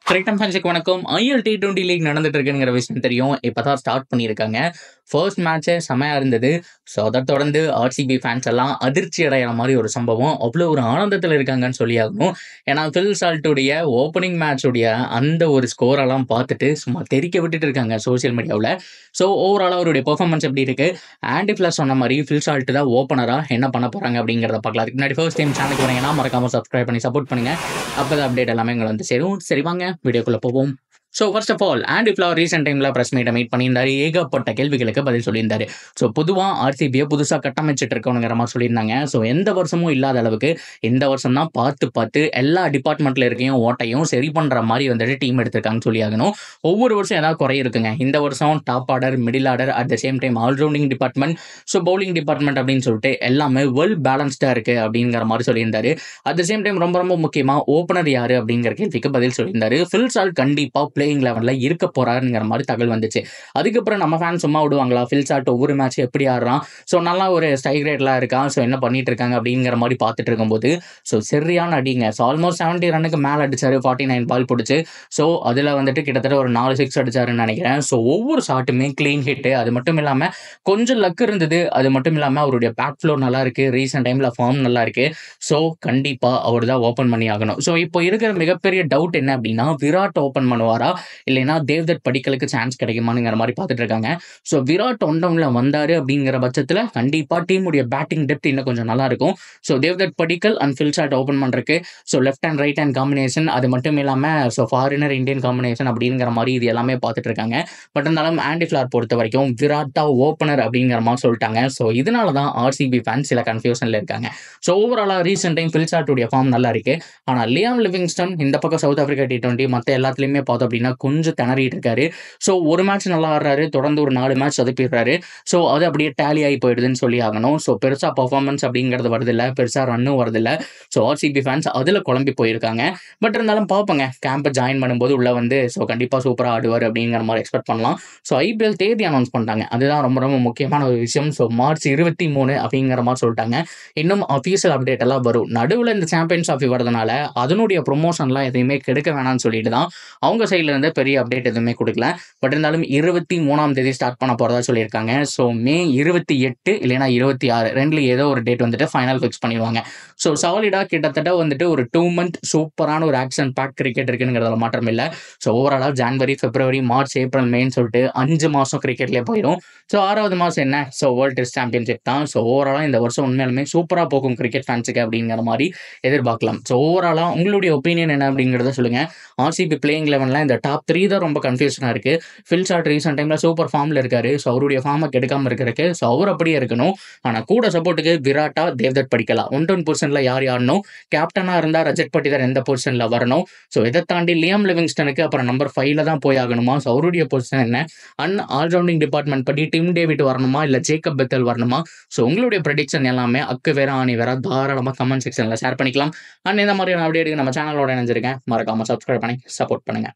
Cricket ஃபேன்ஸுக்கு வணக்கம். IL T20 league நடந்துட்டு இருக்குங்கிற விஷயம் தெரியும். இப்பதான் ஸ்டார்ட் பண்ணியிருக்காங்க. ஃபர்ஸ்ட் மேட்சே செமையா இருந்தது. ஸோ அதைத் தொடர்ந்து ஆர்சிபி ஃபேன்ஸ் எல்லாம் அதிர்ச்சி அடைகிற மாதிரி ஒரு சம்பவம். அவ்வளோ ஒரு ஆனந்தத்தில் இருக்காங்கன்னு சொல்லி ஆகணும். ஏன்னா ஃபில் சால்ட்டுடைய ஓப்பனிங் மேட்சுடைய அந்த ஒரு ஸ்கோர் எல்லாம் பார்த்துட்டு சும்மா தெறிக்க விட்டுட்டு இருக்காங்க சோசியல் மீடியாவில். ஸோ ஓவராலாக அவருடைய பெர்ஃபார்மன்ஸ் எப்படி இருக்கு, ஆண்டி ஃபிளாஷ் சொன்ன மாதிரி ஃபில் சால்ட் தான் ஓப்பனரா என்ன பண்ண போறாங்க அப்படிங்கிறத பார்க்கலாம். அதுக்கு முன்னாடி ஃபர்ஸ்ட் டைம் சேனலுக்கு வரீங்கன்னா மறக்காம சப்ஸ்கிரைப் பண்ணி சப்போர்ட் பண்ணுங்க. அப்பதான் அப்டேட் எல்லாமே எங்களை வந்து சேரும். சரி வாங்க வீடியோக்குள்ள போவோம். So first of all Andy Flower recent டைமில் ப்ரெஸ் மீட் பண்ணியிருந்தாரு. ஏகப்பட்ட கேள்விகளுக்கு பதில் சொல்லியிருந்தாரு. ஸோ பொதுவாக ஆர்சிபியை புதுசாக கட்டமைச்சிட்டு இருக்கணுங்கிற மாதிரி சொல்லியிருந்தாங்க. ஸோ எந்த வருஷமும் இல்லாத அளவுக்கு இந்த வருஷம் தான் பார்த்து பார்த்து எல்லா டிபார்ட்மெண்ட்டில் இருக்கையும் ஓட்டையும் சரி பண்ணுற மாதிரி வந்துட்டு டீம் எடுத்திருக்காங்கன்னு சொல்லி ஆகணும். ஒவ்வொரு வருஷம் ஏதாவது குறை இருக்குங்க. இந்த வருஷம் top order, middle order, at the same time all-rounding department, so bowling department அப்படின்னு சொல்லிட்டு எல்லாமே வெல் பேலன்ஸ்டாக இருக்குது அப்படிங்கிற மாதிரி சொல்லியிருந்தாரு. அட் த சேம் டைம் ரொம்ப ரொம்ப முக்கியமாக ஓப்பனர் யார் அப்படிங்கிற கேள்விக்கு பதில் சொல்லியிருந்தாரு. ஃபில் சால்ட் கண்டிப்பாக பிளேயிங் லெவலில் இருக்க போறாருங்கிற மாதிரி தகவல் வந்துச்சு. அதுக்கப்புறம் நம்ம ஃபேன் சும்மா விடுவாங்களா, ஃபில் சால்ட் ஒவ்வொரு மேட்ச் எப்படி ஆடுறான், ஸோ நல்லா ஒரு ஸ்ட்ரைக் ரேட்லாம் இருக்கா, ஸோ என்ன பண்ணிட்டு இருக்காங்க அப்படிங்கிற மாதிரி பார்த்துட்டு இருக்கும்போது ஸோ சரியான அடிங்க. ஸோ ஆல்மோஸ்ட் 70 ரன்னுக்கு மேலே அடிச்சாரு, 49 பால் பிடிச்சி. ஸோ அதில் வந்துட்டு கிட்டத்தட்ட ஒரு 4 6 அடிச்சாருன்னு நினைக்கிறேன். ஸோ ஒவ்வொரு ஷாட்டுமே கிளீன் ஹிட்டு. அது மட்டும் இல்லாமல் கொஞ்சம் லக் இருந்தது. அது மட்டும் இல்லாமல் அவருடைய பேக் ஃப்ளோ நல்லா இருக்கு, ரீசெண்ட் டைமில் ஃபார்ம் நல்லா இருக்கு. ஸோ கண்டிப்பாக அவர் தான் ஓப்பன் பண்ணி ஆகணும். ஸோ இப்போ இருக்கிற மிகப்பெரிய டவுட் என்ன அப்படின்னா, விராட் ஓப்பன் பண்ணுவாரா இல்லைன்னா தேவ்தத் படிக்கலுக்கு சான்ஸ் கிடைக்குமாங்கிற மாதிரி பார்த்துட்டு இருக்காங்க. ஸோ விராட் ஒன் டவுன்ல வந்தாரு அப்படிங்கிற பட்சத்தில் கண்டிப்பாக டீமுடைய பேட்டிங் டெப்த் இன்னும் கொஞ்சம் நல்லா இருக்கும். So Devdutt Padikkal and Phil Salt open பண்ணுறதுக்கு so left and right hand combination, அது மட்டும் இல்லாமல் ஸோ ஃபாரினர் இந்தியன் காம்பினேஷன் அப்படிங்கிற மாதிரி இது எல்லாமே பார்த்துட்டு இருக்காங்க. பட் இருந்தாலும் ஆண்டி ஃபிளார் பொறுத்த வரைக்கும் விராட் தான் ஓப்பனர் அப்படிங்கிற மாதிரி சொல்லிட்டாங்க. ஸோ இதனால தான் ஆர்சிபி ஃபேன்ஸ் சில கன்ஃபியூஷனில் இருக்காங்க. ஸோ ஓவராலாக ரீசெண்ட் டைம் ஃபில் சால்ட்டுடைய ஃபார்ம் நல்லா இருக்கு. ஆனால் லியாம் லிவிங்ஸ்டன் இந்த பக்கம் சவுத் ஆப்பிரிக்கா T20 மற்ற எல்லாத்துலேயுமே பார்த்தோம் அப்படின்னா கொஞ்சம் திணறிட்டு இருக்காரு. ஸோ ஒரு மேட்ச் நல்லா ஆடுறாரு, தொடர்ந்து ஒரு 4 மேட்ச் சொதப்பிடுறாரு. ஸோ அது அப்படியே டேலி ஆகி போயிடுதுன்னு சொல்லி ஆகணும். ஸோ பெருசாக பர்ஃபார்மன்ஸ் அப்படிங்கிறது வருதில்ல, பெருசாக ரன்னும் வருதில்ல. ஸோ ஆர்சிபி ஃபேன்ஸ் அதில் குழம்பி போயிருக்காங்க. பட் இருந்தாலும் பார்ப்போங்க, கேம்பை ஜாயின் பண்ணும்போது உள்ள வந்து ஸோ கண்டிப்பாக சூப்பராக ஆடுவார் அப்படிங்கிற மாதிரி எக்ஸ்பெக்ட் பண்ணலாம். ஸோ ஐபிஎல் தேதி அனௌன்ஸ் பண்ணிட்டாங்க, அதுதான் ரொம்ப ரொம்ப முக்கியமான ஒரு விஷயம். ஸோ மார்ச் 23 அப்படிங்கிற மாதிரி சொல்லிட்டாங்க. இன்னும் அஃபீஷியல் அப்டேட் எல்லாம் வரும். நடுவில் இந்த சாம்பியன்ஸ் ட்ராஃபி வரதுனால அதனுடைய ப்ரொமோஷன்லாம் எதையுமே கெடுக்க வேணாம்னு சொல்லிட்டு தான் அவங்க சைட்ல இருந்து பெரிய அப்டேட் எதுவுமே கொடுக்கல. பட் இருந்தாலும் 23 ஸ்டார்ட் பண்ண போறதா சொல்லியிருக்காங்க. ஸோ மே 28 இல்லைன்னா 26 ரெண்டுல ஏதோ ஒரு டேட் வந்துட்டு ஃபைனல் ஃபிக்ஸ் பண்ணிடுவாங்க. ஸோ சாலிடா கிட்டத்தட்ட வந்துட்டு ஒரு 2 மந்த் சூப்பரான ஒரு ஆக்ஷன் பேக் கிரிக்கெட் இருக்குங்கிறதுல மாற்றம் இல்லை. ஸோ ஓவராலாக ஜனவரி, பிப்ரவரி, மார்ச், ஏப்ரல், மேன்னு சொல்லிட்டு 5 மாதம் கிரிக்கெட்லேயே போயிடும். ஸோ 6வது மாதம் என்ன, ஸோ வேர்ல்டு டெஸ்ட் சாம்பியன்ஷிப் தான். ஸோ ஓவராலாக இந்த வருஷம் உண்மையாலுமே சூப்பராக போகும் கிரிக்கெட் ஃபேன்ஸுக்கு அப்படிங்கிற மாதிரி எதிர்பார்க்கலாம். ஸோ ஓவராலாக உங்களுடைய ஒப்பீனியன் என்ன அப்படிங்கிறத சொல்லுங்க. ஆர்சிபி பிளேயிங் லெவனில் இந்த டாப் 3 தான் ரொம்ப கன்ஃபியூஷனாக இருக்குது. ஃபில் சால்ட் ரீசெண்ட் டைமில் சூப்பர் ஃபார்மில் இருக்காரு. ஸோ அவருடைய ஃபார்மை கெடுக்காமல் இருக்கிறதுக்கு ஸோ அவர் அப்படியே இருக்கணும். ஆனால் கூட சப்போர்ட்டுக்கு விராட்டா, தேவ்தத் படிக்கலாம், 1-1 பொசிஷனில் யார் யாருனும், கேப்டனாக இருந்தால் ரஜத் பட்டிதார் எந்த பொசிஷனில் வரணும். ஸோ இதை தாண்டி லியாம் லிவிங்ஸ்டனுக்கு அப்புறம் நம்பர் 5ல தான் போய் ஆகணுமா, ஸோ அவருடைய பொசிஷன் என்ன, அண்ட் ஆல்ரவுண்டிங் டிபார்ட்மெண்ட் படி டிம் டேவிட் வரணுமா இல்லை ஜேக்கப் பெத்தல் வரணுமா. ஸோ உங்களுடைய ப்ரெடிக்ஷன் எல்லாமே அக்கு வேற ஆணி வேற தாராளமாக கமெண்ட் செக்ஷனில் ஷேர் பண்ணிக்கலாம். அண்ட் இந்த மாதிரியான அப்டேட்டுக்கு நம்ம சேனலோட இணைஞ்சிருக்கேன், மறக்காம சப்ஸ்கிரைப் பண்ணி சப்போர்ட் பண்ணுங்க.